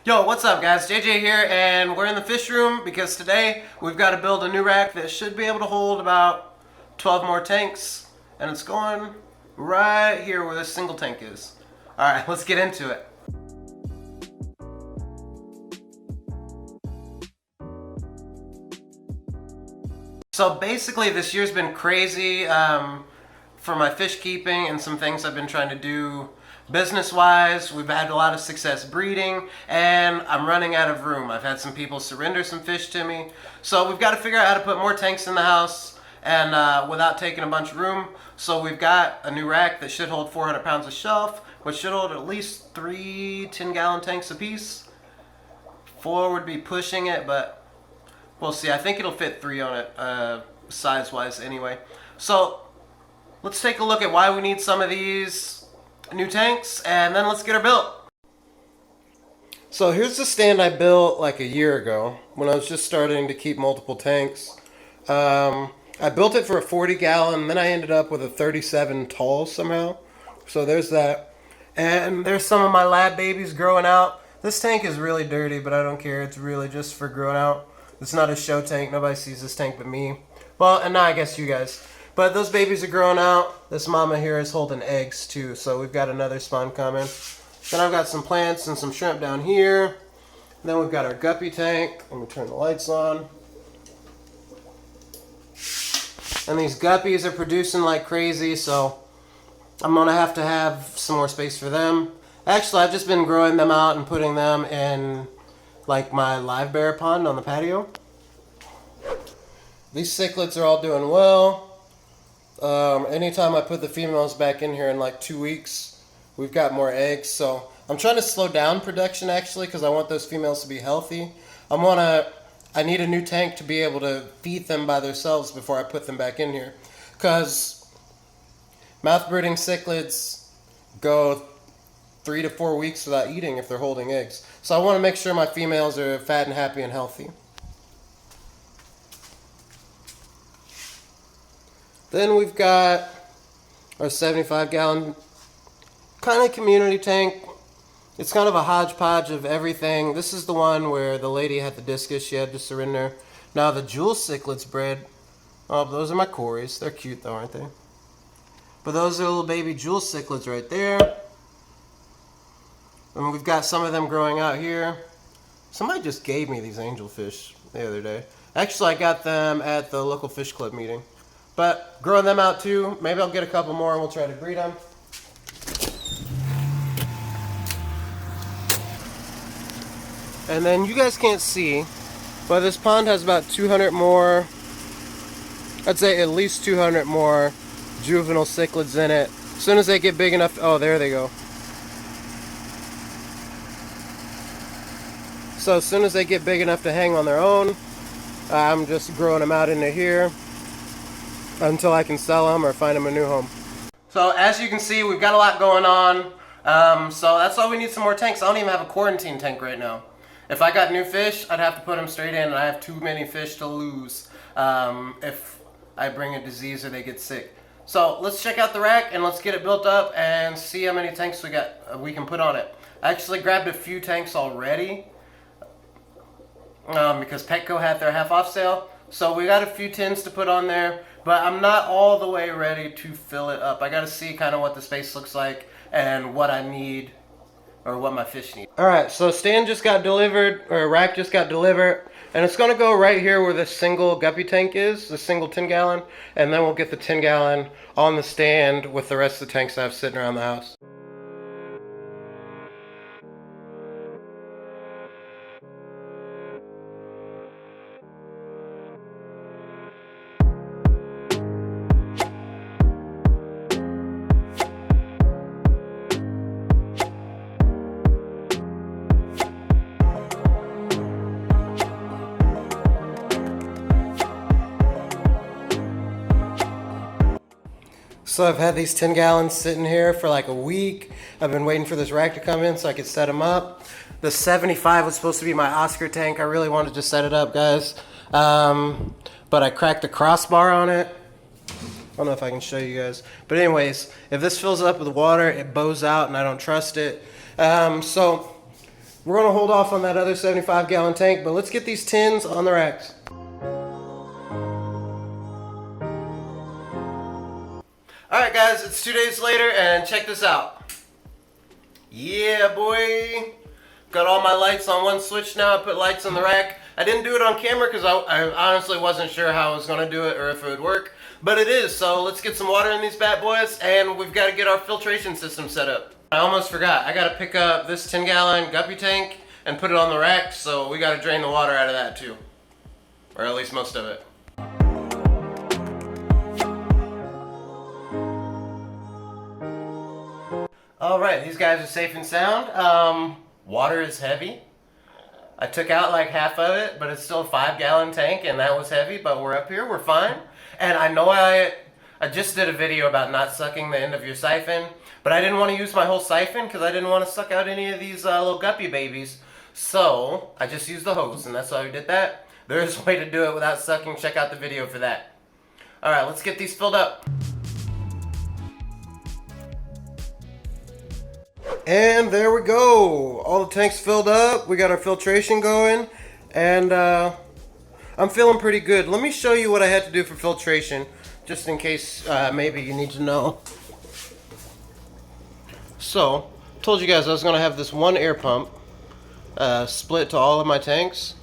Yo, what's up guys? JJ here, and we're in the fish room because today we've got to build a new rack that should be able to hold about 12 more tanks, and it's going right here where this single tank is. Alright, let's get into it. So basically this year's been crazy for my fish keeping and some things I've been trying to do business-wise. We've had a lot of success breeding, and I'm running out of room. I've had some people surrender some fish to me. So we've got to figure out how to put more tanks in the house and without taking a bunch of room. So we've got a new rack that should hold 400 pounds of shelf, which should hold at least 3 10-gallon tanks apiece. 4 would be pushing it, but we'll see. I think it'll fit 3 on it, size-wise anyway. So let's take a look at why we need some of these new tanks, and then let's get her built. So here's the stand I built like a year ago when I was just starting to keep multiple tanks. I built it for a 40-gallon, then I ended up with a 37 tall somehow. So there's that. And there's some of my lab babies growing out. This tank is really dirty, but I don't care. It's really just for growing out. It's not a show tank. Nobody sees this tank but me. Well, and now I guess you guys. But those babies are growing out. This mama here is holding eggs too, so we've got another spawn coming. Then I've got some plants and some shrimp down here. Then we've got our guppy tank. Let me turn the lights on. And these guppies are producing like crazy, so I'm gonna have to have some more space for them. Actually, I've just been growing them out and putting them in like my live bear pond on the patio. These cichlids are all doing well. Anytime I put the females back in here in like 2 weeks, we've got more eggs. So I'm trying to slow down production actually because I want those females to be healthy. I need a new tank to be able to feed them by themselves before I put them back in here. Because mouth brooding cichlids go 3 to 4 weeks without eating if they're holding eggs. So I want to make sure my females are fat and happy and healthy. Then we've got our 75-gallon kind of community tank. It's kind of a hodgepodge of everything. This is the one where the lady had the discus. She had to surrender. Now the jewel cichlids bred. Oh, those are my cories. They're cute though, aren't they? But those are little baby jewel cichlids right there. And we've got some of them growing out here. Somebody just gave me these angelfish the other day. Actually, I got them at the local fish club meeting. But growing them out too. Maybe I'll get a couple more and we'll try to breed them. And then you guys can't see, but this pond has about 200 more, I'd say at least 200 more juvenile cichlids in it. As soon as they get big enough, oh, there they go. So as soon as they get big enough to hang on their own, I'm just growing them out into here until I can sell them or find them a new home. So as you can see, we've got a lot going on. So that's why we need some more tanks. I don't even have a quarantine tank right now. If I got new fish, I'd have to put them straight in, and I have too many fish to lose if I bring a disease or they get sick. So let's check out the rack and let's get it built up and see how many tanks we can put on it. I actually grabbed a few tanks already because Petco had their half off sale. So we got a few tins to put on there, but I'm not all the way ready to fill it up. I got to see kind of what the space looks like and what I need or what my fish need. Alright, so stand just got delivered, or rack just got delivered, and it's going to go right here where the single guppy tank is, the single 10-gallon, and then we'll get the 10-gallon on the stand with the rest of the tanks I have sitting around the house. So I've had these 10 gallons sitting here for like a week. I've been waiting for this rack to come in so I could set them up. The 75 was supposed to be my Oscar tank. I really wanted to set it up, guys. But I cracked the crossbar on it. I don't know if I can show you guys. But anyways, if this fills up with water, it bows out and I don't trust it. So We're gonna hold off on that other 75-gallon tank, but let's get these tins on the racks. Alright guys, it's 2 days later and check this out. Yeah boy! Got all my lights on one switch now. I put lights on the rack. I didn't do it on camera because I honestly wasn't sure how I was going to do it or if it would work. But it is, so let's get some water in these bad boys and we've got to get our filtration system set up. I almost forgot. I got to pick up this 10-gallon guppy tank and put it on the rack, so we got to drain the water out of that too. Or at least most of it. Alright, these guys are safe and sound. Water is heavy. I took out like half of it, but it's still a 5-gallon tank and that was heavy, but we're up here, we're fine. And I know I just did a video about not sucking the end of your siphon, but I didn't want to use my whole siphon because I didn't want to suck out any of these little guppy babies. So I just used the hose and that's why we did that. There's a way to do it without sucking. Check out the video for that. Alright, let's get these filled up. And there we go. All the tanks filled up. We got our filtration going. And I'm feeling pretty good. Let me show you what I had to do for filtration, just in case maybe you need to know. So, told you guys I was going to have this one air pump split to all of my tanks.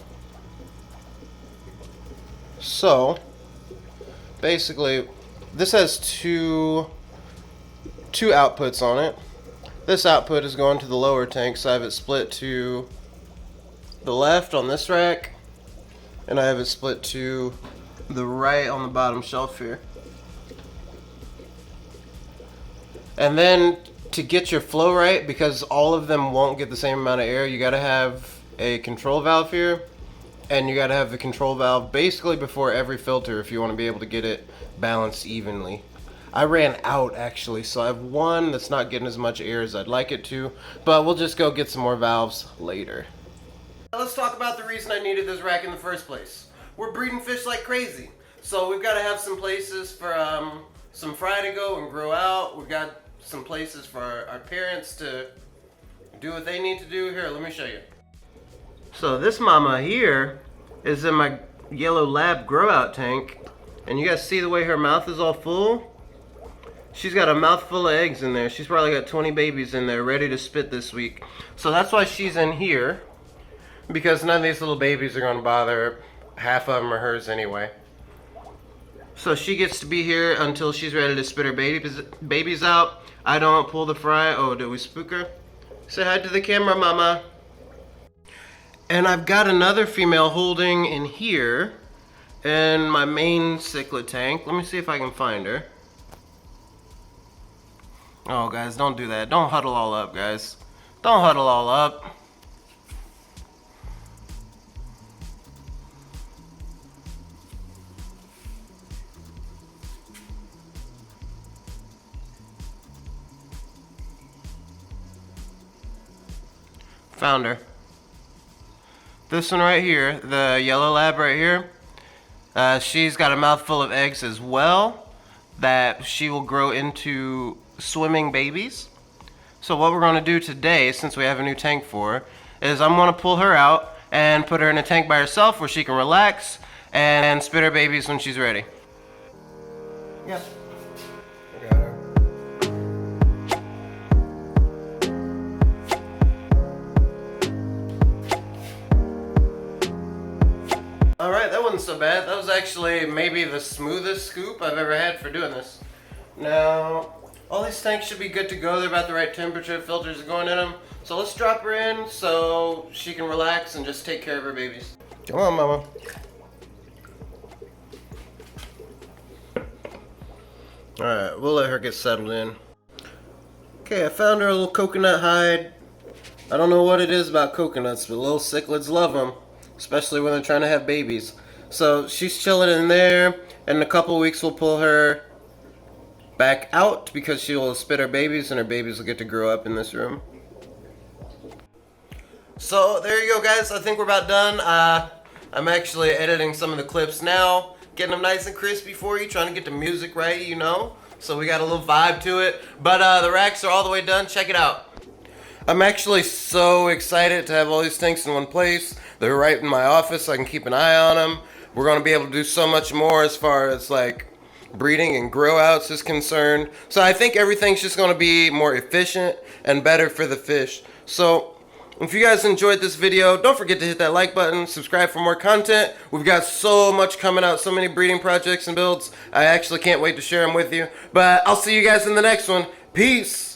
So, basically, this has two outputs on it. This output is going to the lower tank, so I have it split to the left on this rack, and I have it split to the right on the bottom shelf here. And then to get your flow right, because all of them won't get the same amount of air, you gotta have a control valve here, and you gotta have the control valve basically before every filter if you want to be able to get it balanced evenly. I ran out actually, so I have one that's not getting as much air as I'd like it to, but we'll just go get some more valves later. Let's talk about the reason I needed this rack in the first place. We're breeding fish like crazy, so we've got to have some places for some fry to go and grow out. We've got some places for our parents to do what they need to do. Here, let me show you. So this mama here is in my yellow lab grow out tank, and you guys see the way her mouth is all full? She's got a mouthful of eggs in there. She's probably got 20 babies in there ready to spit this week. So that's why she's in here, because none of these little babies are going to bother her. Half of them are hers anyway. So she gets to be here until she's ready to spit her babies out. I don't pull the fry. Oh, did we spook her? Say hi to the camera, mama. And I've got another female holding in here in my main cichlid tank. Let me see if I can find her. Oh, guys, don't do that. Don't huddle all up, guys. Don't huddle all up. Found her. This one right here, the yellow lab right here, she's got a mouthful of eggs as well that she will grow into swimming babies. So what we're going to do today, since we have a new tank for her, is I'm going to pull her out and put her in a tank by herself where she can relax and spit her babies when she's ready. Yeah. I got her. Alright, that wasn't so bad. That was actually maybe the smoothest scoop I've ever had for doing this. Now, all these tanks should be good to go. They're about the right temperature. Filters are going in them. So let's drop her in so she can relax and just take care of her babies. Come on, mama. Alright, we'll let her get settled in. Okay, I found her a little coconut hide. I don't know what it is about coconuts, but little cichlids love them, especially when they're trying to have babies. So she's chilling in there, and in a couple weeks we'll pull her back out because she will spit her babies and her babies will get to grow up in this room. So there you go, guys. I think we're about done. I'm actually editing some of the clips now, getting them nice and crispy for you, trying to get the music right, you know, so we got a little vibe to it. But the racks are all the way done. Check it out. I'm actually so excited to have all these tanks in one place. They're right in my office, so I can keep an eye on them. We're going to be able to do so much more as far as like breeding and grow outs is concerned. So I think everything's just going to be more efficient and better for the fish. So if you guys enjoyed this video, don't forget to hit that like button, subscribe for more content. We've got so much coming out, so many breeding projects and builds. I actually can't wait to share them with you. But I'll see you guys in the next one. Peace!